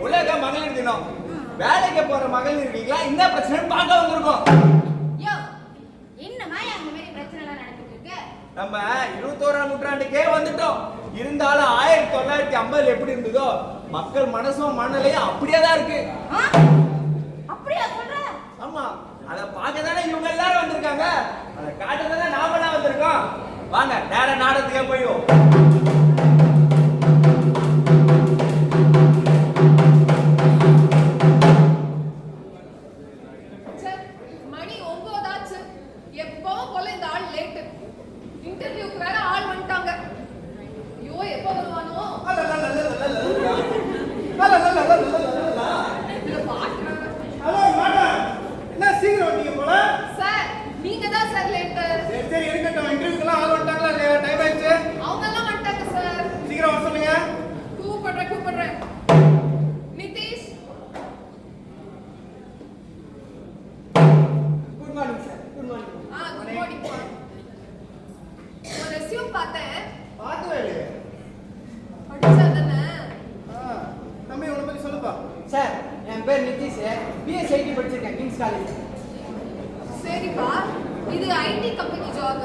உலக மகளிர் தினம். வேலைக்கு போற மகளிர் இருக்கீங்களா? இந்த பிரச்சனை பார்க்க வந்திருக்கோம். நம்ம 21ஆம் நூற்றாண்டுக்கே வந்துட்டோம். இருந்தாலும் 1950 எப்படி இருந்ததோ மக்கள் மனசும் மனநிலையும் அப்படியே தான் இருக்கு. ஆமா, அத பார்க்க தானே இவங்க எல்லாரும் வந்திருக்காங்க. அதை காட்ட தானே நாமெல்லாம் வந்திருக்கோம். வாங்க நேர நாடகத்துக்கே போயிடுவோம். சார், என் பேர் நிதிஷ். பிஎஸ் ஐடி படிச்சிருக்கேன் கிங்ஸ் காலேஜ். சரிப்பா, இது IT company job.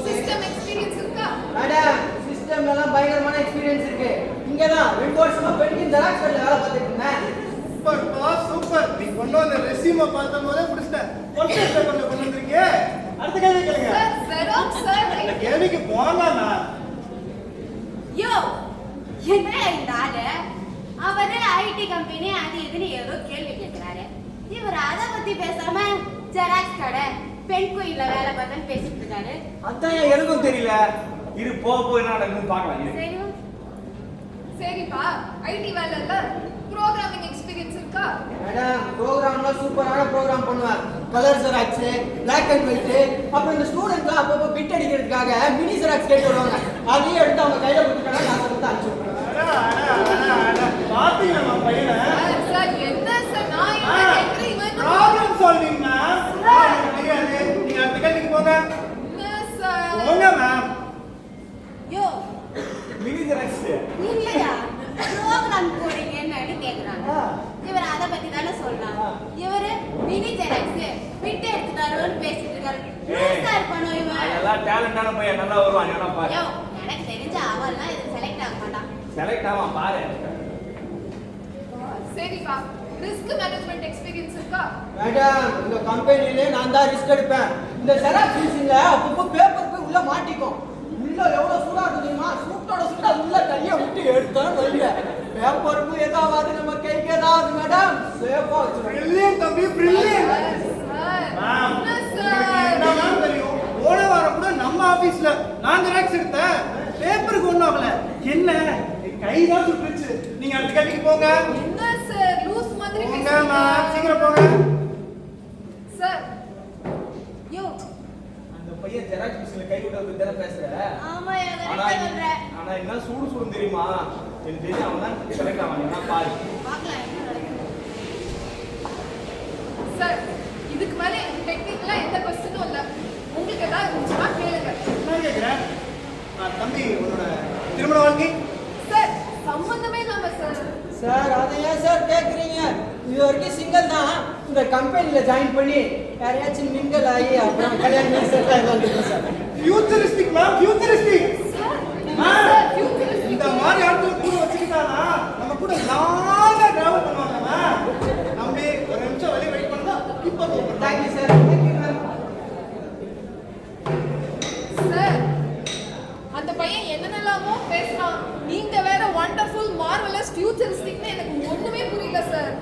System experience இருக்கா? மேடம், சிஸ்டம்லலாம் பயங்கரமான எக்ஸ்பீரியன்ஸ் இருக்கு. இங்க தான் 2 வருஷமா பெண்டிங் ஜெராக்ஸ் கடையில வேலை பார்த்துட்டு இருந்தேன். சூப்பர்ப்பா, சூப்பர். நீ கொண்டு வந்த ரெஸ்யூமை பார்த்த போதே பிடிச்சிட்டேன். ஃபர்ஸ்ட் பேப்பர்ல கொண்டு வந்திருக்கீங்க. அடுத்த கேள்வி கேளுங்க. Sir, xerox sir. இந்த கேள்விக்கு போலாம்னா. யோ, என்ன இந்த ஆளு? அவரு ஐடி கம்பெனி அது இதுன்னு ஏதோ கேள்வி கேட்கிறாரு. இவர் அதை பத்தி பேசாம ஜெராக்ஸ் கடை பெண் கோயில்ல வேலை பார்த்தா பேசிட்டு இருக்காரு. அதான் எனக்கும் தெரியல. இது போக என்ன நடக்குதுன்னு பார்க்கலாம். சரிப்பா, ஐடி வேலைல ப்ரோகிராமிங் எக்ஸ்பீரியன்ஸ் இருக்கா? மேடம், ப்ரோகிராம்ல சூப்பரான ப்ரோகிராம் பண்ணுவேன். Colour xerox, black and white, அப்புறம் இந்த ஸ்டூடெண்ட்லாம் அப்பப்போ பிட் அடிக்கிறதுக்காக மினி ஜெராக்ஸ் கேட்டு வருவாங்க. அதையும் எடுத்து அவங்க கையில கொடுத்துட்டாங்க, நான் கொடுத்து அனுப்பிச்சு விடுறேன். பாத்தீங்களா பையனை? சார், என்ன சார் நான் என்ன கேக்குறேன்? இவன் ப்ராப்ளம் சால்விங் மேம். நீங்க அடுத்த கேள்விக்கு போங்க. என்ன சார்? போங்க மேம். யோ, மினி ஜெராக்ஸ் இல்லையா ப்ரோகிராம் போறீங்கன்னு கேக்குறாங்க. இவர் அதை பத்தி தானே சொல்றாங்க. இவரு மினி ஜெராக்ஸ் பிட் எடுத்துட்டாருன்னு பேசிட்டு இருக்காரு. சார் பண்ணுவோம் இவன். அதெல்லாம் டேலண்டான பையன், நல்லா வருவான். ஏன்னா பாரு. யோ, எனக்கு தெரிஞ்ச அவெல்லாம் இது செலக்ட் ஆக மாட்டான். செலக்ட் ஆவான் பாரு. சரிப்பா, ரிஸ்க் மேனேஜ்மெண்ட் எக்ஸ்பீரியன்ஸ் இருக்கா? மேடம், இந்த கம்பெனிலே நான் தான் ரிஸ்க் எடுப்பேன். இந்த ஜெராக்ஸ் மிஷின்ல அப்பப்போ பேப்பர் போய் உள்ள மாட்டிக்கும். உள்ள எவ்வளவு சூடா இருக்கு தெரியுமா? சூட்டோட சூடா உள்ள கையை விட்டு எடுத்தாலும் வெளியே பேப்பருக்கும் ஏதாவது நம்ம கைக்கு ஏதாவது மேடம் சேஃபா வச்சு. பிரில்லியன்ட் தம்பி, பிரில்லியன்ட். சார், என்ன சார்? என்ன மேம் தெரியும்? போன வாரம் கூட நம்ம ஆபீஸ்ல நான் ஜெராக்ஸ் எடுத்தேன். பேப்பருக்கு ஒண்ணும் ஆகல. என்ன கைதான் சுட்டுச்சு. நீங்க அடுத்த கேள்விக்கு போங்க. என்ன சார் லூஸ் மாதிரி போங்க மேம், சீக்கிரம் போங்க. சார், யோ, அந்த பையன் ஜெராக்ஸ் மிஷின்ல கை விட்டு தானே பேசுற. ஆமா, ஆனா எதை சொல்றேன்? ஆனா என்ன சூடு தெரியுமா? எனக்கு தெரியும் அவன் தான் செலக்ட் ஆவான். என்ன பாரு. பார்க்கலாம் என்ன நடக்குது. சார், இதுக்கு மேல எனக்கு டெக்னிக்கலா எந்த क्वेश्चனும் இல்ல. உங்களுக்கு ஏதாவது இருந்துச்சுன்னா கேளுங்க. நான் கேக்குறேன். தம்பி, உன்னோட திருமண வாழ்க்கை? சார், சம்பந்தமே இல்லாம சார். சார், அதை ஏன் சார் கேட்குறீங்க? இது வரைக்கும் சிங்கிள் தான். இந்த கம்பெனியில் ஜாயின் பண்ணி யாரையாச்சும் மிங்கல் ஆகி அப்புறம் கல்யாணம் செட்டில் ஆகிட்டு sir. Futuristic ma'am, futuristic. Sir, future இந்த மாதிரி ஆட்களை கூட வச்சுக்கிட்டானா நம்ம கூட லாங்கா டிராவல் பண்ணுவாங்க மேம். தம்பி, ஒரு நிமிஷம் வெளியே வெயிட் பண்ணா இப்போ கூப்பிடுறேன். Thank you sir. Thank you ma'am. Sir, அந்த பையன் என்னென்னலாமோ பேசுறான். நீங்க வேற வண்டர்ஃபுல்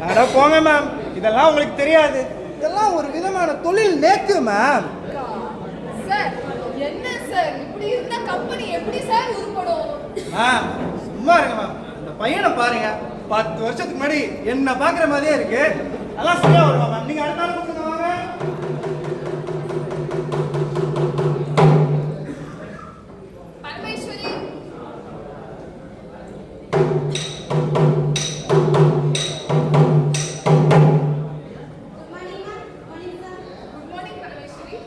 அட போங்க மேம், இதெல்லாம் உங்களுக்கு தெரியாது. இதெல்லாம் ஒரு விதமான தொழில் நேக்கு மேம். சார் என்ன சார் இப்படி இருந்தா கம்பெனி எப்படி சார் உருப்படும்? மேம் சும்மா இருங்க மேம். இந்த பையனை பாருங்க, 10 வருஷத்துக்கு முன்னாடி என்ன பாக்குற மாதிரியே இருக்கு. அதெல்லாம் சரியா வருவா மேம். நீங்க அடுத்த நாள் கூப்பிடுங்க வாங்க. Parameswari good morning ma'am. Morning sir. Good morning Parameswari.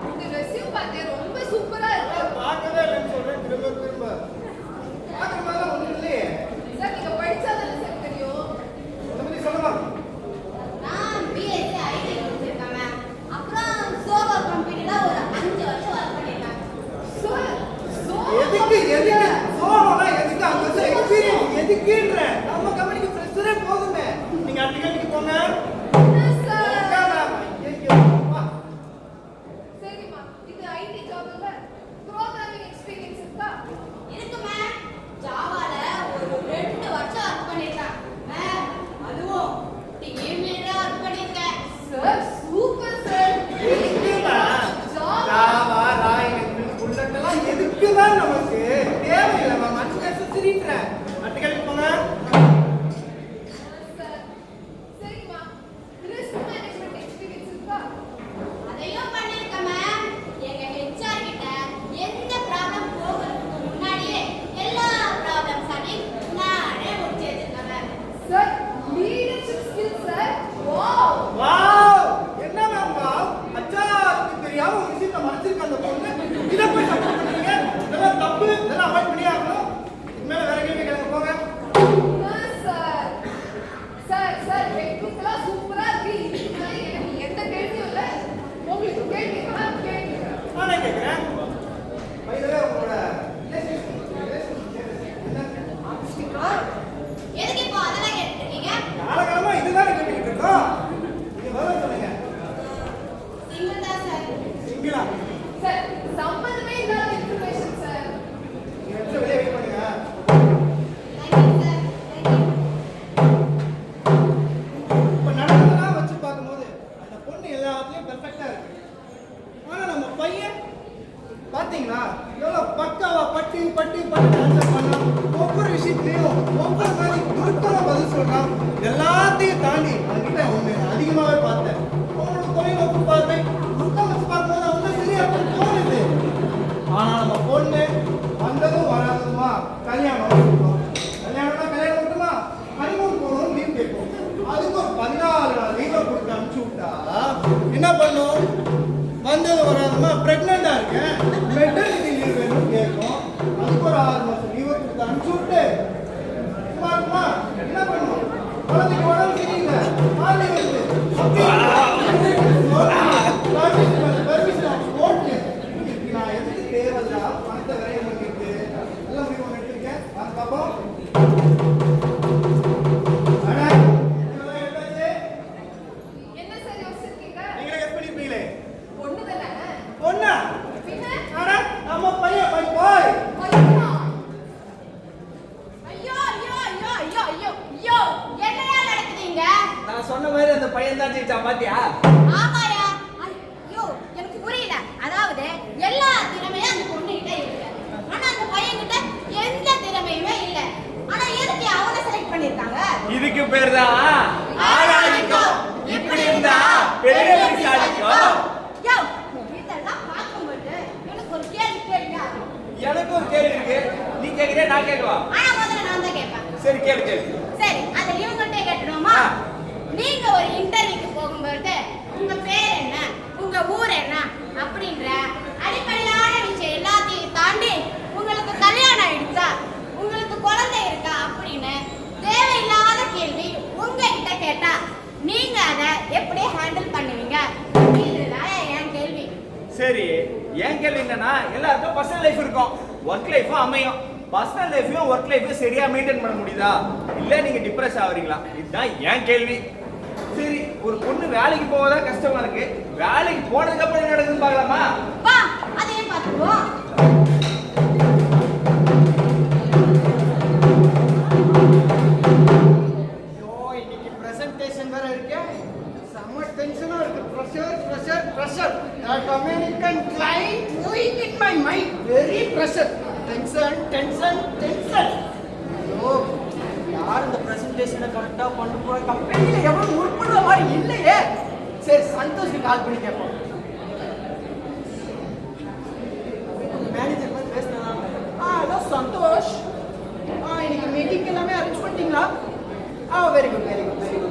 உங்க ரெஸ்யூம் பார்த்தேன், ரொம்ப சூப்பரா இருக்கு. பார்க்கவே இல்லைன்னு சொல்றேன் திரும்ப திரும்ப. பார்க்குற மாதிரிலாம் ஒன்றும் இல்லையே. சார் நீங்க படிச்சாதானே சார் தெரியும். அதை பத்தி சொல்லுமா? நான் பிஎஸ்சி ஐடி முடிச்சிருக்கேன் மேம். அப்புறம் சோகோ கம்பெனில ஒரு 5 வருஷம் ஒர்க் பண்ணிருக்கேன். சார் எதுக்கு சோகம்னா எதுக்கு? அங்க வந்து எக்ஸ்பீரியன்ஸ் எதுக்குன்ற? நம்ம கம்பெனிக்கு ஃப்ரெஷரே போதுமே. நீங்க அடுத்த கேள்விக்கு போங்க. சார் போங்க மேம். ஐயோ, வா. சரிம்மா, இது ஐடி ஜாப் இல்ல, ப்ரோக்ராமிங் எக்ஸ்பீரியன்ஸ் இருக்கா? இருக்கு மேம். ஜாவால ஒரு 2 வருஷம் ஒர்க் பண்ணிருக்கேன் மேம். அதுவும் டீம் லீடரா ஒர்க் பண்ணிருக்கேன். Sir super sir. எதுக்குமா? ஜாவா ஜாவா, ராய், புல்லட் எல்லாம் எதுக்குதான் நமக்கு தேவையில்லை மேம். அன்நெசசரின்ற. அடுத்த கேள்விக்கு போங்க. சார். சரிம்மா, ரிஸ்க் மேனேஜ்மெண்ட் எக்ஸ்பீரியன்ஸ் இருக்கா? அதையும் பண்ணிருக்கேன் மேம். எங்க ஹெச்ஆர் கிட்ட எந்த ப்ராப்ளம் போகிறதுக்கு முன்னாடியே எல்லா ப்ராப்ளம்ஸையும் நானே முடிச்சு வச்சிருக்கேன் ma'am. Sir leadership skill sir. Wow wow! என்ன மேம் வாவ்? அச்சாருக்கு தெரியாம ஒரு விஷயத்தை மறைச்சிருக்க அந்த பொண்ணு. இதை போய் சப்போர்ட் பண்ணுறீங்க. இதெல்லாம் தப்பு. இதெல்லாம் அவாய்ட் பண்ணி ஆகணும். இனிமேல வேற கேள்வி கேளுங்க போங்க. சார். சார் சார் டெக்னிக்கலா சூப்பரா இருக்கு. இதுக்கு எனக்கு எந்த கேள்வியும் இல்ல. உங்களுக்கு கேள்வி வேணா கேளுங்க. நானே கேட்கிறேன். வயதுல உங்களோட எதுக்கு இப்போ அதெல்லாம் கேட்டுட்டு இருக்கீங்க? காலகாலமா இதுதானே கேட்டுக்கிட்டு இருக்கோம். நீங்க பதில் சொல்லுங்க. சிங்கிள் தான் சார். சிங்கிளா? சார் சம்பந்தமே இல்லாத இன்ஃபர்மேஷன் சார். நீங்க நிமிஷம் வெளியே வெயிட் பண்ணுங்க. Thank you sir. தேங்க்யூ. இப்ப நடந்ததெல்லாம் வச்சு பார்க்கும்போது அந்த பொண்ணு எல்லாத்துலயும் பெர்ஃபெக்ட்டா இருக்கு. ஆனா நம்ம பையன் பாத்தீங்களா எவ்வளவு பக்காவா பட்டு பட்டு பட்டு ஆன்சர் பண்ணான். ஒவ்வொரு விஷயத்துலயும் ஒவ்வொரு மாதிரி குருத்தமா பதில் சொல்றான். எல்லாத்தையும் தாண்டி அவன்கிட்ட ஒண்ணு அதிகமாவே பார்த்தேன். அவனோட தொலைநோக்கு பார்வை குருத்தம் வச்சு பார்க்கும்போது அவங்க சரியா தோணுது. ஆனா நம்ம பொண்ணு வந்ததும் வராததுமா கல்யாணம் இருக்கும். கல்யாணம்னா கல்யாணம் மட்டுமா? ஹனிமூன் போகணும் லீவ் கேட்கும். அதுக்கு ஒரு 14 நாள் லீவை கொடுத்து அனுப்பிச்சு விட்டா என்ன பண்ணும்? வந்தது வராதமா பிரெக்னெண்டா இருக்கேன், மெட்டர்னிட்டி லீவ் வேணும்னு கேட்கும். அதுக்கு ஒரு 6 மாசம் லீவை கொடுத்து அனுப்பிச்சு விட்டு சும்மா இருக்குமா? என்ன பண்ணும்? குழந்தைக்கு உடம்பு சரியில்லை, ஆளே வருது. நான் எதுக்கு தேவையில்ல பணத்தை விரையம் பண்ணிட்டு எல்லாம் முடிவு ஒன்று எடுத்திருக்கேன். வாங்க பார்ப்போம். அண்ணா, இதெல்லாம் எடுத்தாச்சு. என்ன சார் யோசிச்சிருக்கீங்க? நீங்களே கெஸ் பண்ணிருப்பீங்களே. பொண்ணு தானே? பொண்ணா? பின்ன அட, நம்ம பையன் போய் ஐயா ஐயோ ஐயோ ஐயோ ஐயோ ஐயோ ஐயோ என்னடா நடக்குதுங்க? நான் சொன்ன மாதிரி அந்த பையன் தான் ஜெயிச்சான் பாத்தியா? ஆமாயா. ஐயோ எனக்கு புரியல. அதாவது எல்லா திறமையும் அந்த பொண்ணுகிட்ட இருக்கு. ஆனா அந்த பையன்கிட்ட எந்த திறமையுமே இல்ல. ஆனா எதுக்கு அவனை செலக்ட் பண்ணிருக்காங்க? இதுக்கு பேர் தான் ஆளாதிக்கம். இப்படி இருந்தா பெரிய சாதிக்கும். யோ, இதெல்லாம் பார்க்கும்போது எனக்கு ஒரு கேள்வி கேளுங்க. எனக்கு ஒரு கேள்வி இருக்கு. நீ கேக்குறியா நான் கேட்கவா? ஆனா முதல்ல நான் தான் கேட்பேன். சரி கேளு கேளு. சரி, அதை இவங்கள்ட்டே கேட்டுடுவோமா? நீங்க ஒரு இன்டர்வியூக்கு போகும்போது உங்க பேர் என்ன, உங்க ஊர் என்ன அப்படின்ற அடிப்படையான விஷயம் எல்லாத்தையும் தாண்டி உங்களுக்கு கல்யாணம் ஆயிடுச்சா, உங்களுக்கு குழந்தை இருக்கா அப்படின்னு தேவையில்லாத கேள்வி உங்ககிட்ட கேட்டா நீங்க அதை எப்படி ஹேண்டில் பண்ணுவீங்க? இதுதான் என் கேள்வி. சரி, என் கேள்வி என்னன்னா, எல்லாருக்கும் பர்சனல் லைஃப் இருக்கும், ஒர்க் லைஃபும் அமையும். பர்சனல் லைஃபையும் ஒர்க் லைஃபையும் சரியா மெயின்டைன் பண்ண முடியுதா, இல்ல நீங்க டிப்ரெஸ் ஆவறீங்களா? இதுதான் என் கேள்வி. சரி, ஒரு பொண்ணு வேலைக்கு போவதா கஷ்டமா இருக்கு, வேலைக்கு போனதுக்கு அப்புறம் என்ன நடக்குதுன்னு பார்க்கலாமா? வா, அதையும் பார்த்துக்குவோம். ஐயோ, இங்க American client moving in my mind. Very pressure. Tension. Oh, யார் இந்த பிரசன்டேஷனை கரெக்டாக கொண்டு போகிற கம்பெனியில் எவ்வளோ உருப்படுற மாதிரி இல்லையே. சரி, சந்தோஷ்க்கு கால் பண்ணி கேட்போம். மேனேஜர் மாதிரி பேசினா. ஹலோ சந்தோஷ், இன்னைக்கு மீட்டிங் எல்லாமே அரேஞ்ச் பண்ணிட்டீங்களா? Very good,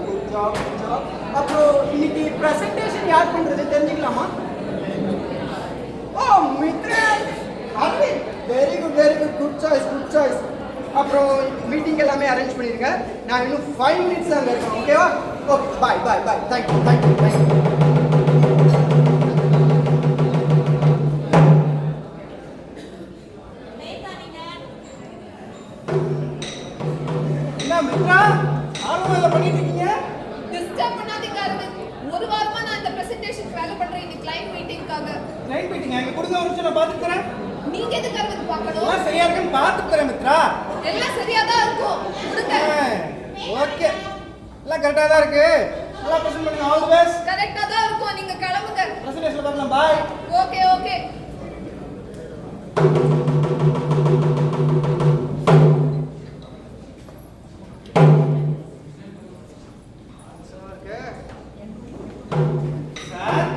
good job. அப்புறம் இன்னைக்கு பிரசன்டேஷன் யார் பண்ணுறது தெரிஞ்சுக்கலாமா? Oh, Mithran Aravind. Very good, good choice. அப்புறம் மீட்டிங் எல்லாமே அரேஞ்ச் பண்ணிருங்க. நான் இன்னும் 5 minutes அங்கே இருக்கேன். ஓகேவா? Okay, bye. தேங்க்யூ. என்ன மித்ரா, ஆர்வம் பண்ணிட்டு இருக்கீங்க? டிஸ்டர்ப் பண்ணாதீங்க அரவிந்த். ஒரு வாரமா நான் இந்த பிரசன்டேஷன் வேலை பண்றேன் இந்த கிளையண்ட் மீட்டிங்காக. கிளைண்ட் மீட்டிங் எங்க கொடுங்க, ஒரு நிமிஷம் நான் பார்த்துட்டு தரேன். நீங்க எதுக்கு அரவிந்த் பார்க்கணும்? எல்லாம் சரியா இருக்குன்னு பார்த்துட்டு தரேன் மித்ரா. எல்லாம் சரியா தான் இருக்கும். கொடுங்க. ஓகே, எல்லாம் கரெக்டா தான் இருக்கு. நல்லா பிரசன்ட் பண்ணுங்க. All the best. கரெக்ட்டா தான் இருக்கும். நீங்க கிளம்புங்க. பிரசன்டேஷன்ல பார்க்கலாம். Bye. Okay. Sir,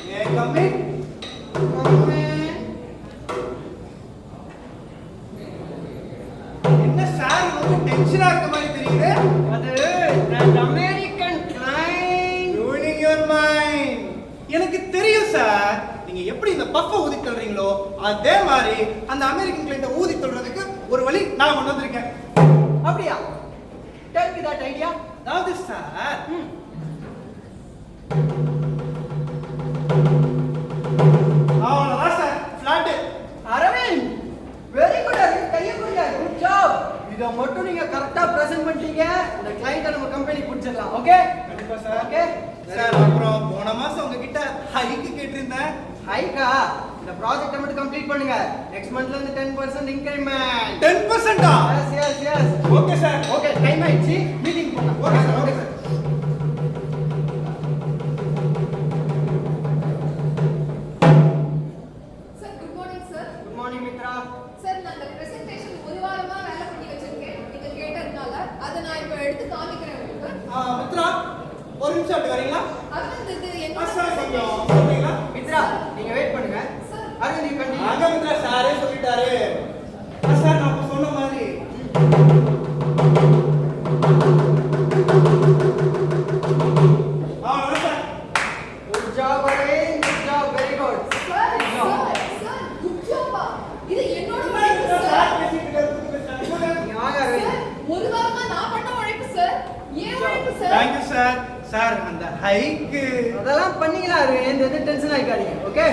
may come in? என்ன சார் ரொம்ப டென்ஷனா இருக்க மாதிரி தெரியுது? அது that American client. Ruining your mind. எனக்கு தெரியும் சார், நீங்க எப்படி இந்த பஃப ஊதி தள்ளுறீங்களோ அதே மாதிரி அந்த அமெரிக்கன் கிளையண்ட ஊதி தள்ளுறதுக்கு ஒரு வழி நான் கொண்டு வந்திருக்கேன். அப்படியா? Tell me that idea. அதாவது சார், அவ்வளவுதான் sir, flat. Aravind, very good. கையை கொடுங்க. Good job. இதை மட்டும் நீங்க கரெக்டா பிரசன்ட் பண்ணிட்டீங்க. இந்த கிளையண்ட்டை நம்ம கம்பெனி பிடிச்சிடலாம். ஓகே? கண்டிப்பா சார். ஓகே சார், அப்புறம் போன மாசம் உங்ககிட்ட ஹைக்கு கேட்டிருந்தேன். ஹைக்கா? இந்த ப்ராஜெக்ட்டை மட்டும் கம்ப்ளீட் பண்ணுங்க. நெக்ஸ்ட் மந்த்ல இருந்து 10% இன்கிரிமெண்ட். 10%-ஆ? Yes. Okay sir. Okay, time ஆயிடுச்சு. மீட்டிங் போலாம். Okay sir. Sir good morning sir. Good morning Mithra. Sir நான் இந்த பிரசன்டேஷன் ஒரு வாரமா வேலை பண்ணி வச்சிருக்கேன். நீங்க கேட்டதுனால அதை நான் இப்போ எடுத்து காமிக்கிறேன் உங்களுக்கு. மித்ரா, ஒரு நிமிஷம் அப்படி வரீங்களா? அரவிந்த் இது என்ன சார், கொஞ்சம் சொல்றீங்களா? மித்ரா, நீங்க வெயிட் பண்ணுங்க. சார் அரவிந்த், நீங்க கண்டிப்பா ஆக மித்ரா, சாரே சொல்லிட்டாரு. சார், நான் அப்ப சொன்ன மாதிரி அவ்வளவுதான் sir. Good job Aravind. Good job. Very good. Sir good ஜாப்பா. இது என்னோட உழைப்பு சார் சார். பேசிட்டு இருக்காரு. யார் அரவிந்த்? சார், ஒரு வாரமா நான் பண்ண உழைப்பு சார். ஏன் உழைப்பு சார்? Thank you sir. சார், அந்த ஹைக்கு அதெல்லாம் பண்ணீங்களா அரவிந்த்? எது டென்ஷன் ஆயிக்காதீங்க. ஓகே?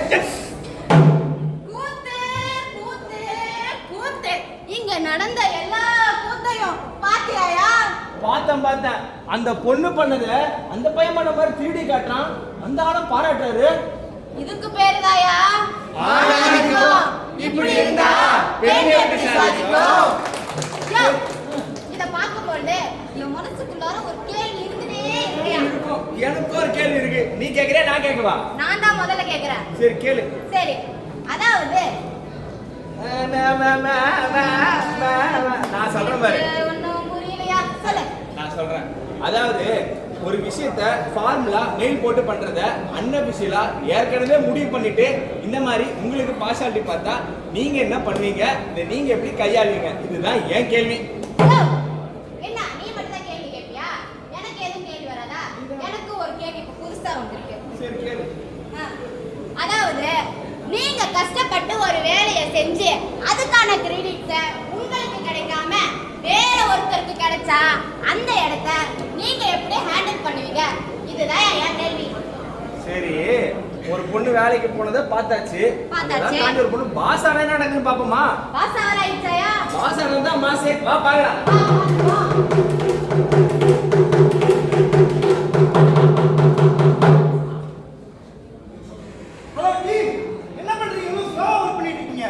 கூத்து. இங்க நடந்த எல்லா கூத்தையும் பாத்தியாயா? பார்த்தேன். அந்த பொண்ணு பண்ணத அந்த பையன் பண்ண மாதிரி 3D காட்டுறான். அந்த ஆளும் பாராட்டுறாரு. இதுக்கு பேருதாயா ஆணாதிக்கம். இப்படி இருந்தா பெண் எப்படி சாதிக்கும்? யோ, இத பார்க்கும்போது என் மனசுக்குள்ளார ஒரு கேள்வி இருக்குதே இல்லையா? எனக்கு ஒரு கேள்வி இருக்கு. நீ கேக்குறியா நான் கேட்கவா? நான் தான் முதல்ல கேக்குறேன். சரி கேளு. சரி, அதாவது நான் சொல்றேன் பாரு. ஒன்னும் புரியலையா? சொல்லு. நான் சொல்றேன். அதாவது ஒரு விஷயத்த ஃபார்முலா மெயில் போட்டு பண்றத அன்அபிஷியலா ஏற்கனவே முடிவு பண்ணிட்டு இந்த மாதிரி உங்களுக்கு பார்ஷாலிட்டி பார்த்தா நீங்க என்ன பண்ணுவீங்க? இதை நீங்க எப்படி கையாளுவீங்க? இதுதான் என் கேள்வி. ஹலோ, என்ன நீ மட்டும் தான் கேள்வி கேட்பியா? எனக்கு எதுவும் கேள்வி வராதா? எனக்கு ஒரு கேள்வி இப்ப புதுசா வந்திருக்கு. சரி கேளு. அதாவது நீங்க கஷ்டப்பட்டு ஒரு வேலையை செஞ்சு அதுக்கான கிரெடிட்ஸை உங்களுக்கு கிடைக்காம வேற ஒருத்தருக்கு கிடைச்சா அந்த இடத்த நீங்க எப்படி ஹேண்டில் பண்ணுவீங்க? இதுதான் என் கேள்வி. சரி, ஒரு பொண்ணு வேலைக்கு போனதை பார்த்தாச்சு. அதெல்லாம் தாண்டி ஒரு பொண்ணு பாஸ் ஆனா என்ன நடக்குதுன்னு பாப்போமா? பாஸ் ஆயிடுச்சாயா? பாஸ் ஆனது தான் மாசே. வா பார்க்கலாம். ஹலோ டீம், என்ன பண்றீங்க? இன்னும் ஸ்லோவா ஒர்க் பண்ணிட்டு இருக்கீங்க.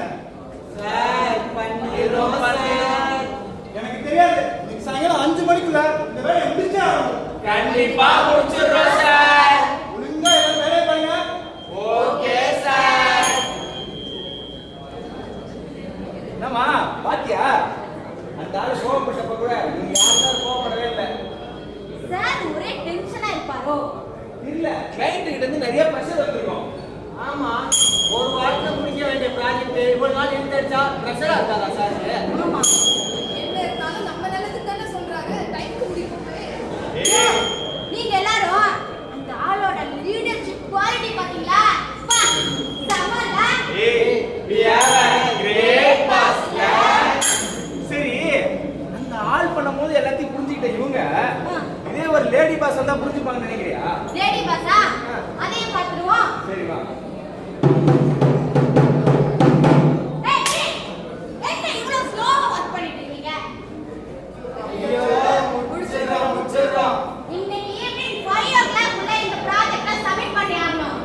சார், பண்ணிரோம் சார். எனக்கு தெரியாது, இன்னைக்கு சாயங்காலம் 5 மணிக்குள்ள இந்த வேலையை முடிச்சே ஆகணும். கண்டிப்பா முடிச்சிடுறோம் சார். ஒழுங்கா எல்லாரும் வேலையை பாருங்க. ஓகே ஆமா பாத்தியா அந்த ஆளு கோவப்பட்டப்ப கூட நீங்க யாரும் கோவப்படவே இல்லை. சார் ஒரே டென்ஷனா இருப்பாரோ? இல்ல கிளைண்ட் கிட்ட இருந்து நிறைய ப்ரெஷர் வந்திருக்கும். ஆமா, ஒரு வாரத்துல முடிக்க வேண்டிய ப்ராஜெக்ட் இவ்வளவு நாள் எடுத்தா ப்ரெஷரா இருக்காதா சார்? ஆமா. என்ன இருந்தாலும் நம்ம நல்லதுக்கு தானே சொல்றாரு. டைம்க்கு முடிக்கணுமே. ஏய் நீங்க எல்லாரும் அந்த ஆளோட லீடர்ஷிப் குவாலிட்டி பாத்தீங்களா? பா சமல. ஏய் we have a great boss lad. சரி அந்த ஆள் பண்ணும்போது எல்லாத்தையும் புரிஞ்சுக்கிட்ட இவங்க இதே ஒரு லேடி பாஸ் வந்தா புரிஞ்சுப்பாங்கன்னு நினைக்கிறியா? லேடி பாஸா? அதையும் பாத்துருவோம். சரி வா. ஏய் என்ன இவ்வளவு ஸ்லோவா வர்க் பண்ணிட்டு இருக்கீங்க? ஐயோ, முடிச்சிடுறோம். இன்னைக்கு ஈவினிங் 5 o'clock உள்ள இந்த ப்ராஜெக்ட்ட சப்மிட் பண்ணி ஆகணும்.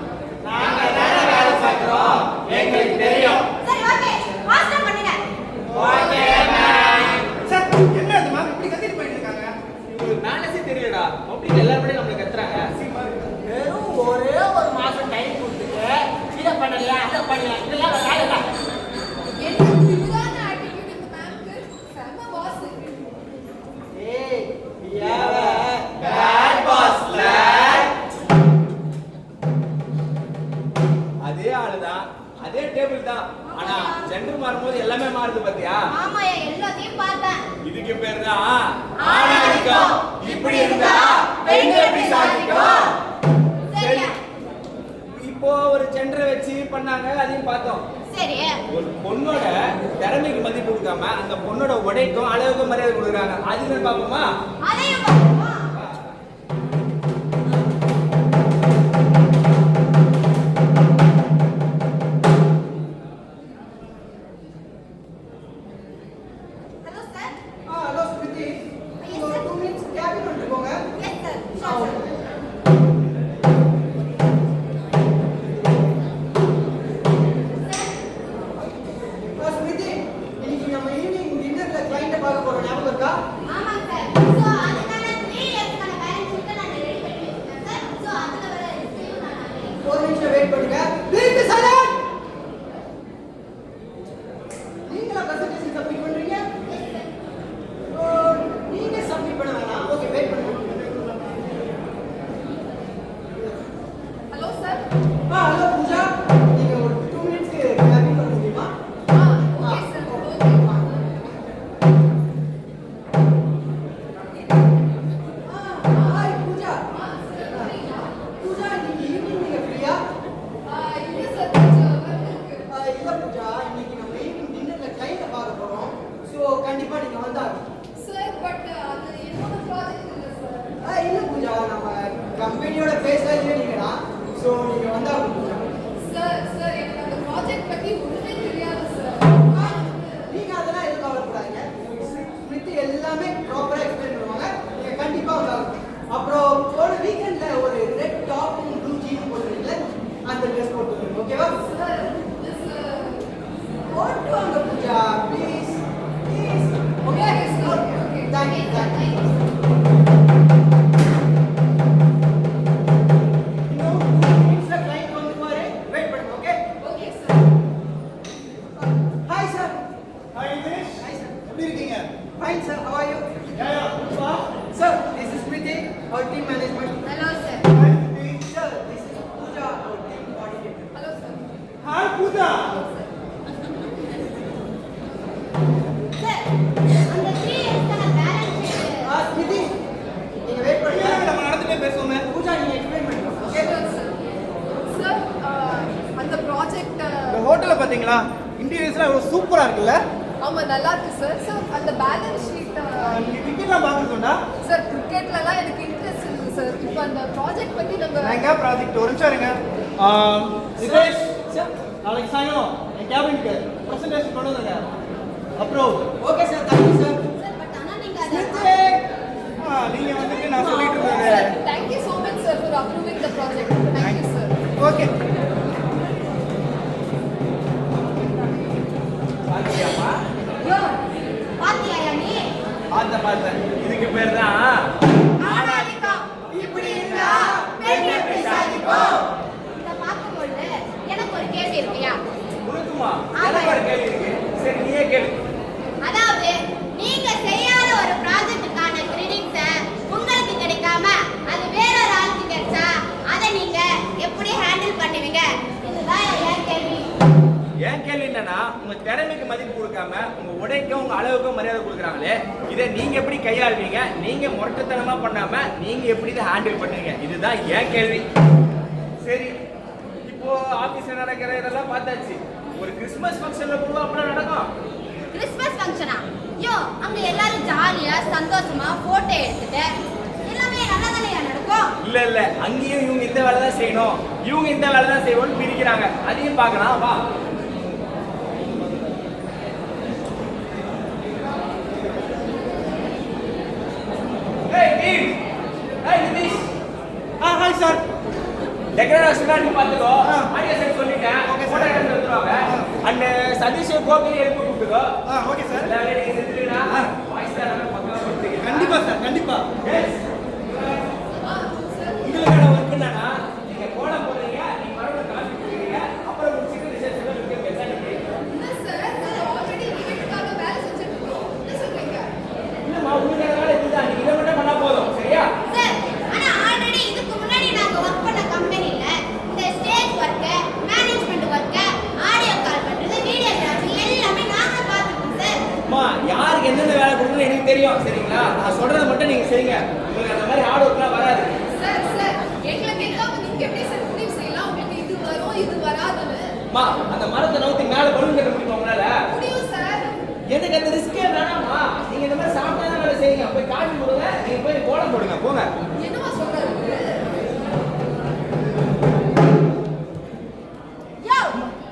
நாங்க தான வேலை பார்க்கறோம். எங்களுக்கு தெரியும். சரி ஓகே, ஃபாஸ்டா பண்ணுங்க. Okay ma'am. சார் என்ன அது மேம் இப்படி கத்திட்டு போயிட்டு இருக்காங்க? உங்களுக்கு மேனேஜே தெரியலடா. அப்படி எல்லாரும் நம்மள கத்துறாங்க. வெறும் ஒரே ஒரு மாசம் டைம் கொடுத்துட்டு இதை பண்ணலையா அதை பண்ணலையா இதெல்லாம் வேலை இல்லை. என்ன திமிரான attitude இந்த மேம்க்கு. செம boss. ஏய், யாவ Bad boss lad. அதே ஆளுதான், அதே டேபிள் தான். ஆனா ஜெண்டர் மாறும்போது எல்லாமே மாறுது பாத்தியா? ஆமாயா, எல்லாத்தையும் பார்த்தேன். இதுக்கு பேர் தான் ஆணாதிக்கம். இப்படி இருந்தா பெண்கள் எப்படி சாதிக்கும்? சரியா? இப்போ ஒரு ஜெண்டரை வச்சு பண்ணாங்க, அதையும் பார்த்தோம். சரி. ஒரு பொண்ணோட திறமைக்கு மதிப்பு கொடுக்காம அந்த பொண்ணோட உடைக்கும் அளவுக்கு மரியாதை கொடுக்குறாங்க. அது பாப்போமா? அதையும் பார்ப்போமா? Hello sir. ஹலோ ஸ்மிருதி, ஒரு 2 minutes கேபின் வந்துக்கோங்க. Yes sir. Sure sir. Smriti, இன்னைக்கு நம்ம ஈவினிங் டின்னர்ல கிளைண்ட பார்க்க போறோம், ஞாபகம் இருக்கா? ஆமாங்க சார். சோ அதுக்கான 3 இயர்ஸ்க்கான பேலன்ஸ் ஷீட் நான் ரெடி பண்ணி வச்சிருக்கேன் சார். சோ அதுல வர ரிஸ்கையும் நான் நானே. ஒரு நிமிஷம் வெயிட் பண்ணுங்க. Please be silent. நீங்களா பிரசன்டேஷன் சப்மிட் பண்றீங்க? ஓ, நீங்க சப்மிட் பண்ண வேணாம். ஓகே, வெயிட் பண்ணுங்க. Hello sir. ஹலோ பூஜா, நீங்க ஒரு 2 minutes கேபின் வர முடியுமா? Okay sir. Okay. Hi Pooja. Pooja, இன்னைக்கு ஈவினிங் நீங்க ஃப்ரீயா? இல்ல சார், கொஞ்சம் work இருக்கு. இல்ல பூஜா, இன்னைக்கு நம்ம ஈவினிங் டின்னர்ல கிளைண்ட பார்க்க போறோம். சோ கண்டிப்பா நீங்க வந்தாகணும். சார் பட் அது என்னோட ப்ராஜெக்ட் இல்ல சார். இல்ல பூஜா, நம்ம கம்பெனியோட பேச இல்லைங்களா? சோ நீங்க வந்தாகணும் பூஜா. சார் எனக்கு அந்த ப்ராஜெக்ட் பத்தி ஒண்ணுமே தெரியாது சார். நீங்க அதெல்லாம் எதுவும் கவலைப்படாதீங்க. ஸ்மிருதி எல்லாமே ப்ராப்பரா எக்ஸ்பிளைன் பண்ணுவாங்க. நீங்க கண்டிப்பா வந்தாகணும். அப்புறம் ஒரு வீக்கெண்ட்ல ஒரு ரெட் டாப் ப்ளூ ஜீன் போட்டுருக்கீங்களே, அந்த ட்ரெஸ் போட்டுருக்கீங்க. ஓகேவா? சார் போட்டு வாங்க Pooja, please please. Okay Okay, sir. Okay. Thank you thank you. இன்னும் 2 minutesல கிளைண்ட் வந்துருவாரு. வெயிட் பண்ணுங்க. ஓகே? Okay sir. Hi sir. Hi Dinesh, hi sir. எப்படி இருக்கீங்க? Fine sir. How are you? Yeah வா. Sir, this is Smriti, our team management. Hello sir. Hi Smriti. Sir, this is Pooja, our team coordinator. Hello sir. Hi Pooja. Sir, அந்த 3 இயர்ஸ்க்கான balance sheet. Smriti, நீங்க wait பண்ணுங்க. நம்ம நடந்துட்டே பேசுவோமே. பூஜா, நீங்க explain பண்ணுங்க. Okay? Sir அந்த project இந்த ஹோட்டலை பாத்தீங்களா? இன்டீரியர்ஸ்லாம் எவ்வளவு சூப்பரா இருக்குல்ல? ஆமா நல்லா இருக்கு சார். சார் அந்த பேலன்ஸ் ஷீட் நீங்க டிக்கெட்லாம் பார்க்கறதுண்டா? சார் கிரிக்கெட்லலாம் எனக்கு இன்ட்ரெஸ்ட் இருக்கு சார். இப்போ அந்த ப்ராஜெக்ட் பத்தி நம்ம எங்க ப்ராஜெக்ட் ஒரு நிமிஷம் இருங்க. தினேஷ், நாளைக்கு சாயங்காலம் என் கேபினுக்கு பிரசன்டேஷன் கொண்டு வந்துருங்க. Approve. Okay sir, thank you sir. Sir but ஆனா நீங்க அதை நீங்க வந்துட்டு நான் சொல்லிட்டு இருந்தேன். Thank you so much sir for approving the project. Thank you sir. Okay. பாத்தியாமா? யோ பாத்தியா நீ? பார்த்தேன். இதுக்கு பேர் தான் ஆணாதிக்கம். இப்படி இருந்தா பெண் எப்படி சாதிக்கும்? இத பார்க்கும்போது எனக்கு ஒரு கேள்வி இருக்கியா? உனக்குமா? எனக்கு ஒரு கேள்வி இருக்கு. சரி நீயே கேளு. கையாளுவீங்க? நீங்க முரட்டுத்தனமா பண்ணாம நீங்க எப்படி இதை ஹேண்டில் பண்ணுவீங்க? இதுதான் என் கேள்வி. சரி, இப்போ ஆபீஸ்ல நடக்கிற இதெல்லாம் பார்த்தாச்சு. ஒரு கிறிஸ்மஸ் ஃபங்க்ஷன்ல கூட அப்படி நடக்கும். கிறிஸ்மஸ் ஃபங்க்ஷனா? யோ, அங்க எல்லாரும் ஜாலியா சந்தோஷமா போட்டோ எடுத்துட்டு எல்லாமே நல்லதானே நடக்கும். இல்ல அங்கேயும் இவங்க இந்த வேலை தான் செய்யணும், இவங்க இந்த வேலை தான் செய்யணும்னு பிரிக்கிறாங்க. அதையும் பார்க்கலாம் வா. Hi sir. டெக்கரேஷன் நீ பாத்துக்கோ. ஆ. ஐயா சார் சொல்லிட்டேன். Okay, photo sir. எடுத்து வந்துருவாங்க. அண்ட் சதீஷ் கோபி எழுப்பி கூப்பிட்டுக்கோ. Okay sir. எல்லாரும் நீங்க செஞ்சுட்டீங்களா? வாய்ஸ் தான் பக்கமா கொடுத்தீங்க. கண்டிப்பா சார், கண்டிப்பா. எஸ். உங்களுக்கான ஒர்க் என்னன்னா, நீங்க கோலம் போடுறீங்க, நீங்க மறுபடியும் காஃபி குடிக்கிறீங்க, அப்புறம் முடிச்சிட்டு ரிசப்ஷன்ல விட்டு மெசேஜ் என்ன சார் சார் ஆல்ரெடி ஈவென்ட்காக வேலை செஞ்சுட்டு இருக்கோம். என்ன சொல்றீங்க? இல்லம்மா, உங்களுக்கு வேலை இதுதான். நீங்க இதை மட்டும் பண்ணா போதும். சரியா? சார், ஆனா ஆல்ரெடி இதுக்கு முன்னாடி நாங்க ஒர்க் பண்ண கம்பெனில இந்த stage work, management work, audio call பண்றது, வீடியோகிராஃபி எல்லாமே நாங்க பாத்துக்கோம் சார். அம்மா, யாருக்கு எந்தெந்த வேலை கொடுக்கணும்னு எனக்கு தெரியும். சரிங்களா? நான் சொல்றதை மட்டும் நீங்க செய்யுங்க. உங்களுக்கு அந்த மாதிரி ஹார்ட் ஒர்க்லாம் வராது. சார் சார் எங்களை கேட்காம நீங்க எப்படி சார் முடிவு செய்யலாம்? உங்களுக்கு இது வரும் இது வராதுன்னு அம்மா, அந்த மரத்தை நவுத்தி மேல பலூன் கட்ட முடியுமா உங்களால? முடியும் சார். எனக்கு அந்த ரிஸ்கே வேணாமா. நீங்க இந்த மாதிரி சாப்பிட்டா வேலை செய்யுங்க. போய் காஃபி போடுங்க, நீங்க போய் கோலம் போடுங்க. போங்க. என்னமா சொல்றாரு? யோ,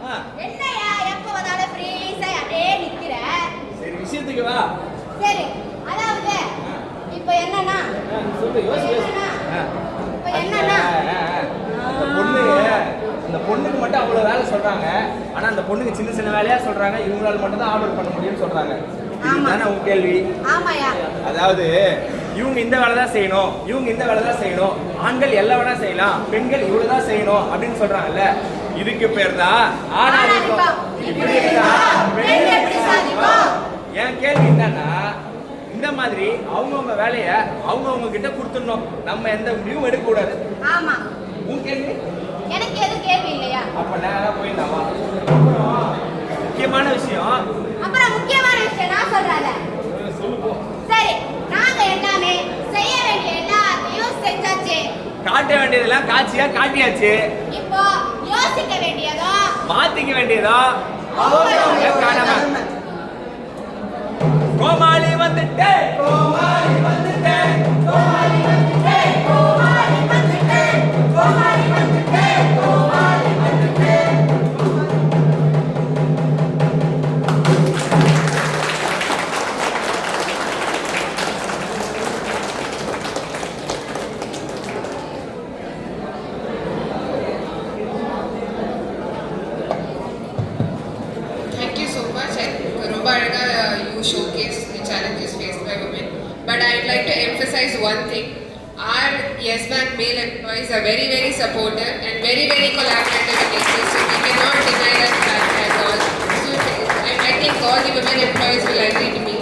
ஆ, என்னையா எப்ப வந்தாலும் ஃப்ரீஸா அப்படியே நிக்கிற? சரி, விஷயத்துக்கு வா. சரி, அதாவது இப்போ என்னன்னா சொல்லு, யோசி. இப்போ என்னன்னா அந்த பொண்ணுக்கு மட்டும் அவ்வளவு வேலை சொல்றாங்க. ஆனா அந்த பொண்ணுக்கு சின்ன சின்ன வேலையா சொல்றாங்க. இவங்களால மட்டும் தான் ஆர்டர் பண்ண முடியும்னு சொல்றாங்க. இதுதானே உங்க கேள்வி? ஆமாயா. அதாவது இவங்க இந்த வேலை தான் செய்யணும், இவங்க இந்த வேலை தான் செய்யணும், ஆண்கள் எல்லா வேலை செய்யலாம், பெண்கள் இவ்வளவு தான் செய்யணும் அப்படின்னு சொல்றாங்கல்ல. இதுக்கு பேர் தான் ஆணாதிக்கம். இப்படி இருந்தா பெண்கள் எப்படி சாதிக்கும்? என் கேள்வி என்னன்னா, இந்த மாதிரி அவங்கவுங்க வேலையை அவங்கவுங்க கிட்ட கொடுத்துடணும். நம்ம எந்த முடிவும் எடுக்க கூடாது. ஆமா. உன் கேள்வி? எனக்கு எதுவும் கேள்வி இல்லையா? அப்ப நேரா போயிடலாமா? முக்கியமான விஷயம். அப்புறம் முக்கியமான விஷயம் நான் சொல்றேன். சொல்லு போ. சரி, நாங்க எல்லாமே செய்ய வேண்டிய எல்லாத்தையும் செஞ்சாச்சு. காட்ட வேண்டியதெல்லாம் காட்சியா காட்டியாச்சு. இப்போ யோசிக்க வேண்டியதோ மாத்திக்க வேண்டியதோ அவங்கவங்க கடமை. கோமாளி வந்துட்டே, கோமாளி வந்துட்டே, கோமாளி வந்துட்டே, கோமாளி வந்துட்டே, கோமாளி வந்துட்டே, கோமாளி வந்துட்டே. Thank you so much, and Roba Arga, you showcased the challenges faced by women. But I'd like to emphasize one thing. Our Yes Bank male employees are very, very supportive and very, very collaborative in nature, so we cannot deny that fact at all. So I think all the women employees will agree to me.